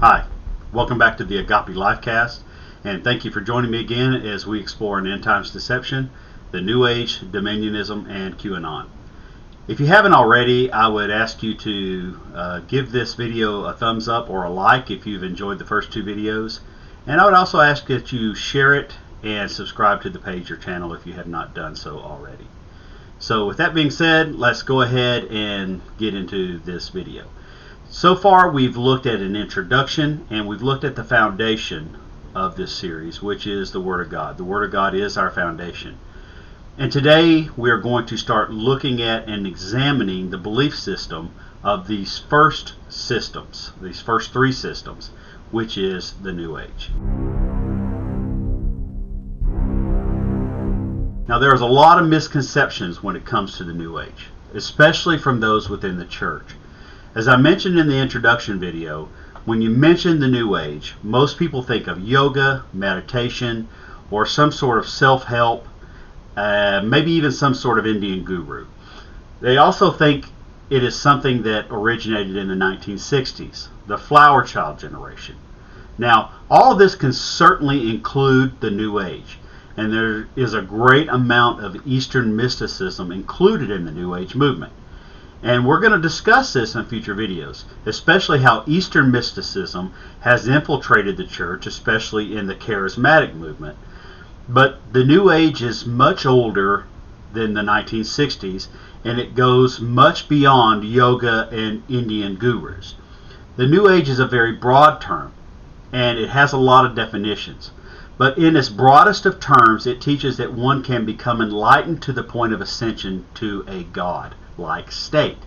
Hi, welcome back to the Agape Lifecast, and thank you for joining me again as we explore an end times deception, the New Age, Dominionism, and QAnon. If you haven't already, I would ask you to give this video a thumbs up or a like if you've enjoyed the first two videos, and I would also ask that you share it and subscribe to the page or channel if you have not done so already. So with that being said, let's go ahead and get into this video. So far we've looked at an introduction and we've looked at the foundation of this series, which is the Word of God. The Word of God is our foundation. And today we are going to start looking at and examining the belief system of these first systems, these first three systems, which is the New Age. Now there's a lot of misconceptions when it comes to the New Age, especially from those within the church. As I mentioned in the introduction video, when you mention the New Age, most people think of yoga, meditation, or some sort of self-help, maybe even some sort of Indian guru. They also think it is something that originated in the 1960s, the flower child generation. Now, all of this can certainly include the New Age, and there is a great amount of Eastern mysticism included in the New Age movement. And we're going to discuss this in future videos, especially how Eastern mysticism has infiltrated the church, especially in the charismatic movement. But the New Age is much older than the 1960s, and it goes much beyond yoga and Indian gurus. The New Age is a very broad term, and it has a lot of definitions. But in its broadest of terms, it teaches that one can become enlightened to the point of ascension to a God-like state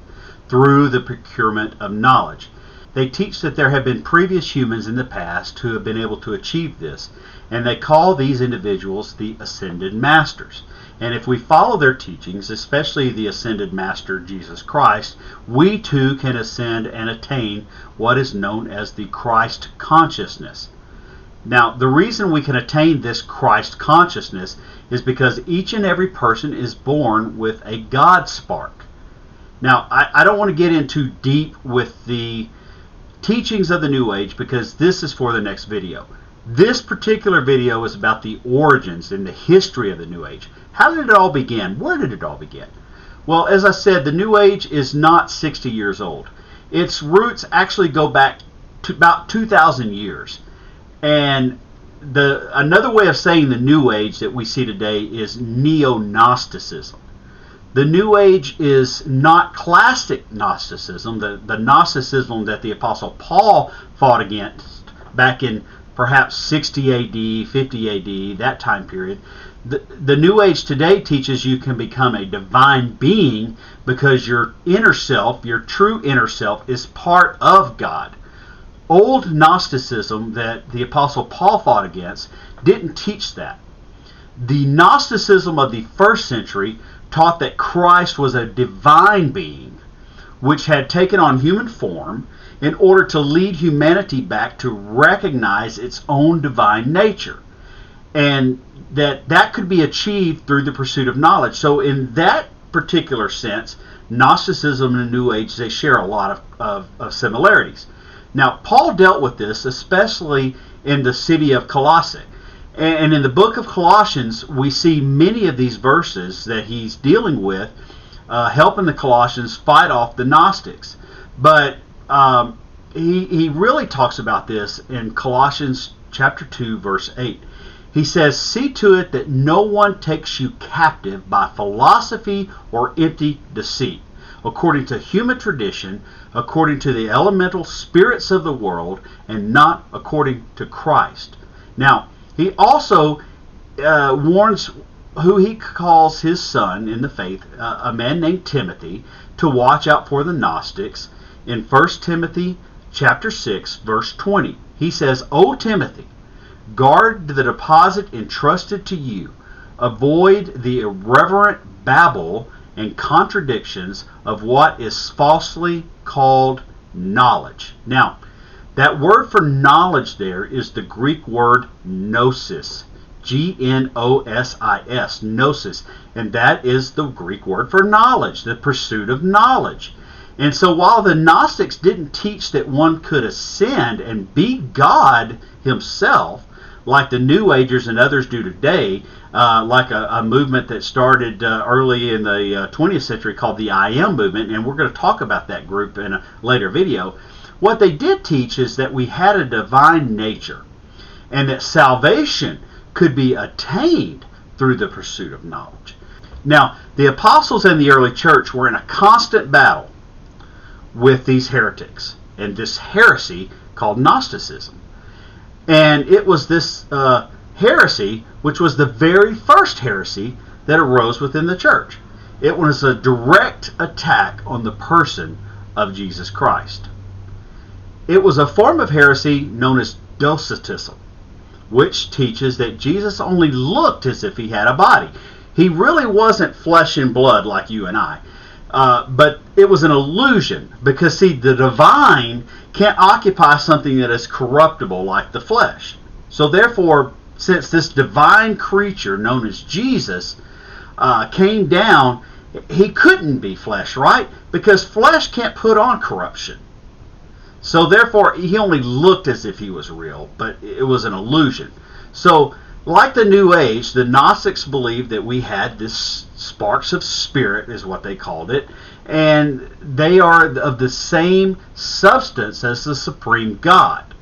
through the procurement of knowledge. They teach that there have been previous humans in the past who have been able to achieve this, and they call these individuals the Ascended Masters. And if we follow their teachings, especially the Ascended Master Jesus Christ, we too can ascend and attain what is known as the Christ consciousness. Now, the reason we can attain this Christ consciousness is because each and every person is born with a God spark. Now, I don't want to get into deep with the teachings of the New Age because this is for the next video. This particular video is about the origins and the history of the New Age. How did it all begin? Where did it all begin? Well, as I said, the New Age is not 60 years old. Its roots actually go back to about 2,000 years. And another way of saying the New Age that we see today is neo-Gnosticism. The New Age is not classic Gnosticism, the Gnosticism that the Apostle Paul fought against back in perhaps 60 AD, 50 AD, that time period. The New Age today teaches you can become a divine being because your inner self, your true inner self, is part of God. Old Gnosticism that the Apostle Paul fought against didn't teach that. The Gnosticism of the first century taught that Christ was a divine being which had taken on human form in order to lead humanity back to recognize its own divine nature, and that could be achieved through the pursuit of knowledge. So in that particular sense, Gnosticism and the New Age, they share a lot of similarities. Now, Paul dealt with this, especially in the city of Colossae. And in the book of Colossians, we see many of these verses that he's dealing with, helping the Colossians fight off the Gnostics. But he really talks about this in Colossians chapter 2, verse 8. He says, "See to it that no one takes you captive by philosophy or empty deceit, according to human tradition, according to the elemental spirits of the world, and not according to Christ." Now, he also warns who he calls his son in the faith, a man named Timothy, to watch out for the Gnostics. In 1 Timothy chapter 6, verse 20, he says, "O Timothy, guard the deposit entrusted to you. Avoid the irreverent babble and contradictions of what is falsely called knowledge." Now, that word for knowledge there is the Greek word gnosis, Gnosis, gnosis, and that is the Greek word for knowledge, the pursuit of knowledge. And so while the Gnostics didn't teach that one could ascend and be God himself, like the New Agers and others do today, like a movement that started early in the 20th century called the I Am movement, and we're going to talk about that group in a later video. What they did teach is that we had a divine nature, and that salvation could be attained through the pursuit of knowledge. Now, the apostles and the early church were in a constant battle with these heretics and this heresy called Gnosticism. And it was this heresy which was the very first heresy that arose within the church. It was a direct attack on the person of Jesus Christ. It was a form of heresy known as Docetism, which teaches that Jesus only looked as if he had a body. He really wasn't flesh and blood like you and I. But it was an illusion, because, see, the divine can't occupy something that is corruptible like the flesh. So therefore, since this divine creature known as Jesus came down, he couldn't be flesh, right? Because flesh can't put on corruption. So therefore, he only looked as if he was real, but it was an illusion. So, like the New Age, the Gnostics believed that we had this sparks of spirit, is what they called it, and they are of the same substance as the supreme God.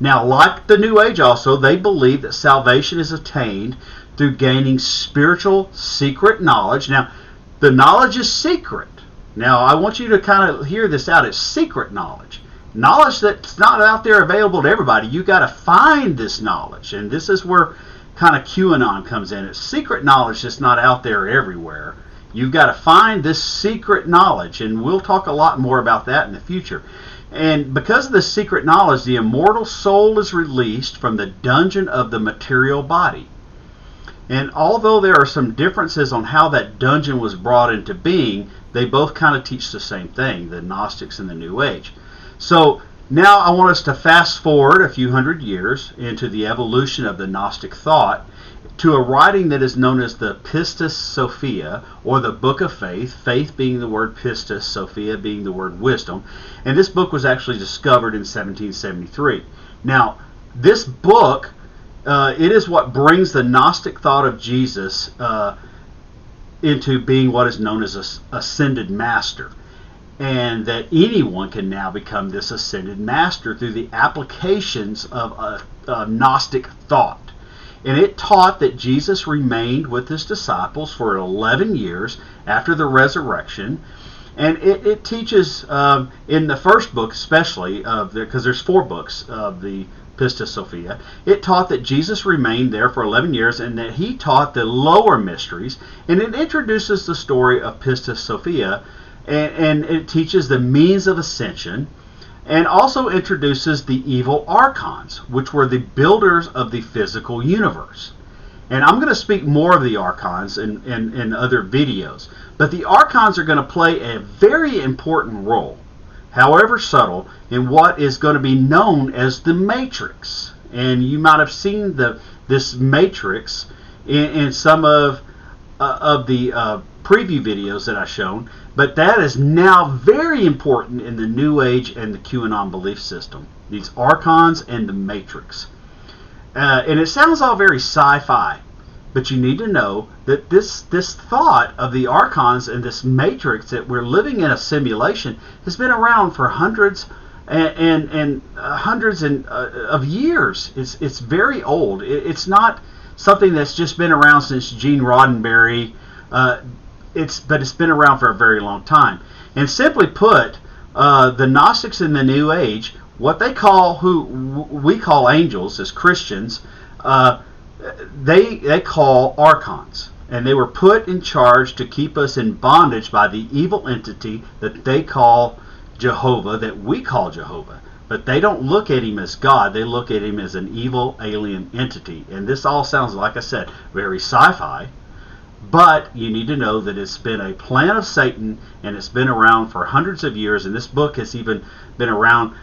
Now, like the New Age also, they believe that salvation is attained through gaining spiritual secret knowledge. Now, the knowledge is secret. Now, I want you to kind of hear this out. It's secret knowledge. Knowledge that's not out there available to everybody. You got to find this knowledge, and this is where kind of QAnon comes in. It's secret knowledge that's not out there everywhere. You've got to find this secret knowledge, and we'll talk a lot more about that in the future. And because of this secret knowledge, the immortal soul is released from the dungeon of the material body. And although there are some differences on how that dungeon was brought into being, they both kind of teach the same thing, the Gnostics and the New Age. So now I want us to fast forward a few hundred years into the evolution of the Gnostic thought to a writing that is known as the Pistis Sophia, or the Book of Faith, faith being the word pistis, Sophia being the word wisdom. And this book was actually discovered in 1773. Now, this book, it is what brings the Gnostic thought of Jesus into being what is known as an ascended master. And that anyone can now become this ascended master through the applications of a Gnostic thought. And it taught that Jesus remained with his disciples for 11 years after the resurrection. And it teaches, in the first book especially, because there's 4 books of the Pistis Sophia, it taught that Jesus remained there for 11 years and that he taught the lower mysteries. And it introduces the story of Pistis Sophia, and it teaches the means of ascension, and also introduces the evil archons, which were the builders of the physical universe. And I'm going to speak more of the archons in other videos. But the archons are going to play a very important role, however subtle, in what is going to be known as the Matrix. And you might have seen this Matrix in some of the preview videos that I've shown. But that is now very important in the New Age and the QAnon belief system. These archons and the Matrix. And it sounds all very sci-fi. But you need to know that this thought of the archons and this Matrix, that we're living in a simulation, has been around for hundreds of years. It's very old. It's not something that's just been around since Gene Roddenberry. But it's been around for a very long time. And simply put, the Gnostics in the New Age, what they call, who we call angels as Christians, they call archons. And they were put in charge to keep us in bondage by the evil entity that they call Jehovah, that we call Jehovah. But they don't look at him as God. They look at him as an evil alien entity. And this all sounds, like I said, very sci-fi. But you need to know that it's been a plan of Satan, and it's been around for hundreds of years. And this book has even been around,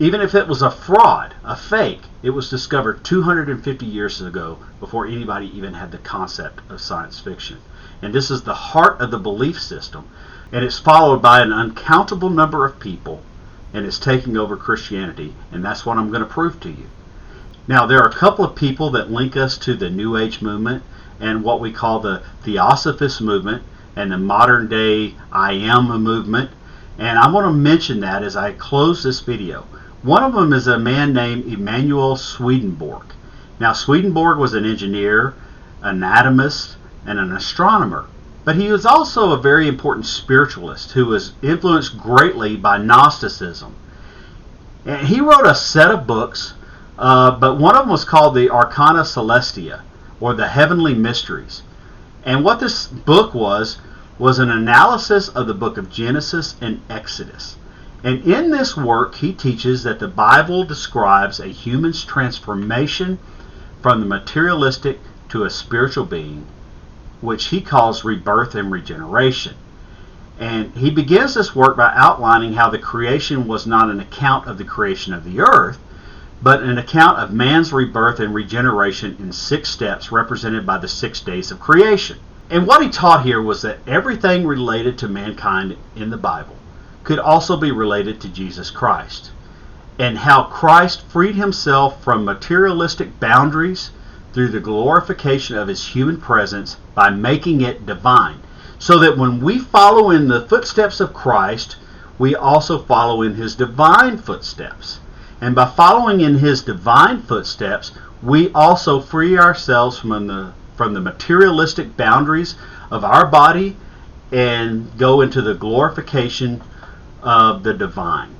even if it was a fraud, a fake, it was discovered 250 years ago before anybody even had the concept of science fiction. And this is the heart of the belief system. and it's followed by an uncountable number of people, and it's taking over Christianity, and that's what I'm going to prove to you. Now, there are a couple of people that link us to the New Age movement and what we call the Theosophist movement and the modern day I Am movement, and I want to mention that as I close this video. One of them is a man named Emanuel Swedenborg. Now, Swedenborg was an engineer, anatomist, and an astronomer, but he was also a very important spiritualist who was influenced greatly by Gnosticism. And he wrote a set of books, but one of them was called the Arcana Celestia, or the Heavenly Mysteries. And what this book was an analysis of the book of Genesis and Exodus. And in this work, he teaches that the Bible describes a human's transformation from the materialistic to a spiritual being, which he calls rebirth and regeneration. And he begins this work by outlining how the creation was not an account of the creation of the earth, but an account of man's rebirth and regeneration in 6 steps represented by the 6 days of creation. And what he taught here was that everything related to mankind in the Bible could also be related to Jesus Christ, and how Christ freed himself from materialistic boundaries through the glorification of his human presence by making it divine, so that when we follow in the footsteps of Christ, we also follow in his divine footsteps. And by following in his divine footsteps, we also free ourselves from the materialistic boundaries of our body and go into the glorification of the divine.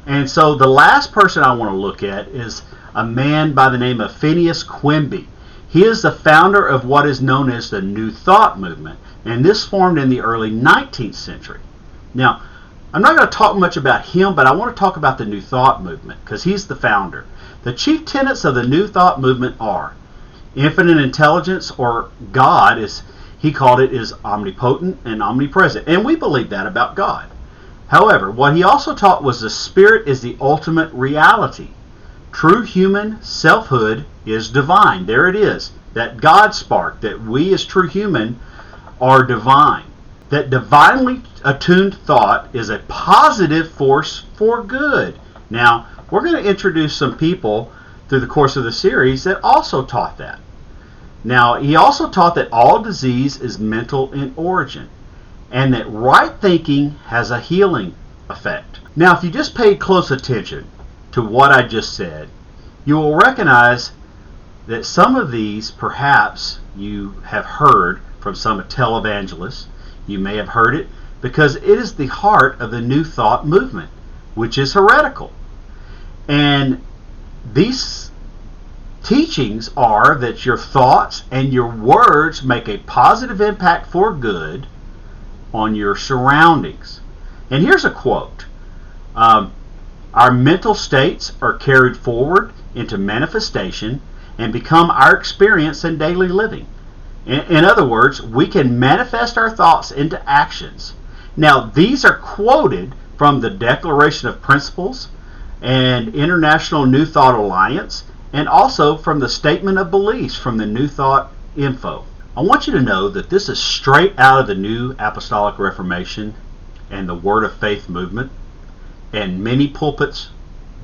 And so the last person I want to look at is a man by the name of Phineas Quimby. He is the founder of what is known as the New Thought movement, and this formed in the early 19th century. Now, I'm not going to talk much about him, but I want to talk about the New Thought movement because he's the founder. The chief tenets of the New Thought movement are infinite intelligence, or God, as he called it, is omnipotent and omnipresent, and we believe that about God. However, what he also taught was the Spirit is the ultimate reality. True human selfhood is divine. There it is. That God spark, that we as true human are divine. That divinely attuned thought is a positive force for good. Now, we're going to introduce some people through the course of the series that also taught that. Now, he also taught that all disease is mental in origin, and that right thinking has a healing effect. Now, if you just paid close attention to what I just said, you will recognize that some of these perhaps you have heard from some televangelists. You may have heard it because it is the heart of the New Thought movement, which is heretical. And these teachings are that your thoughts and your words make a positive impact for good on your surroundings. And here's a quote. Our mental states are carried forward into manifestation and become our experience in daily living. In other words, we can manifest our thoughts into actions. Now, these are quoted from the Declaration of Principles and International New Thought Alliance, and also from the Statement of Beliefs from the New Thought Info. I want you to know that this is straight out of the New Apostolic Reformation and the Word of Faith movement and many pulpits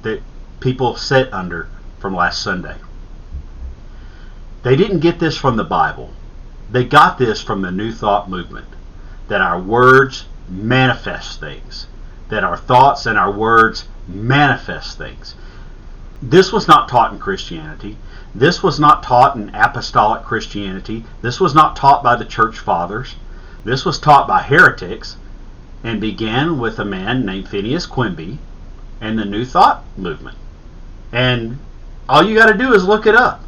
that people sit under from last Sunday. They didn't get this from the Bible. They got this from the New Thought movement, that our words manifest things, that our thoughts and our words manifest things. This was not taught in Christianity. This was not taught in apostolic Christianity. This was not taught by the church fathers. This was taught by heretics and began with a man named Phineas Quimby and the New Thought movement. And all you got to do is look it up.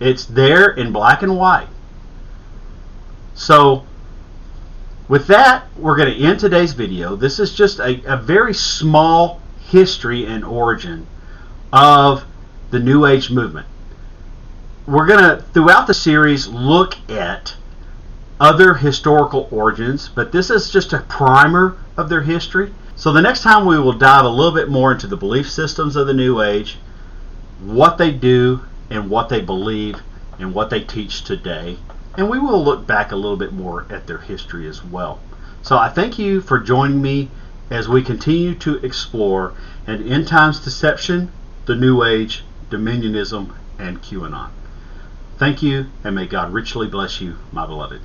It's there in black and white. So, with that, we're going to end today's video. This is just a very small history and origin of the New Age movement. We're going to, throughout the series, look at other historical origins, but this is just a primer of their history. So the next time we will dive a little bit more into the belief systems of the New Age, what they do and what they believe and what they teach today. And we will look back a little bit more at their history as well. So I thank you for joining me as we continue to explore an end times deception, the New Age, Dominionism, and QAnon. Thank you, and may God richly bless you, my beloved.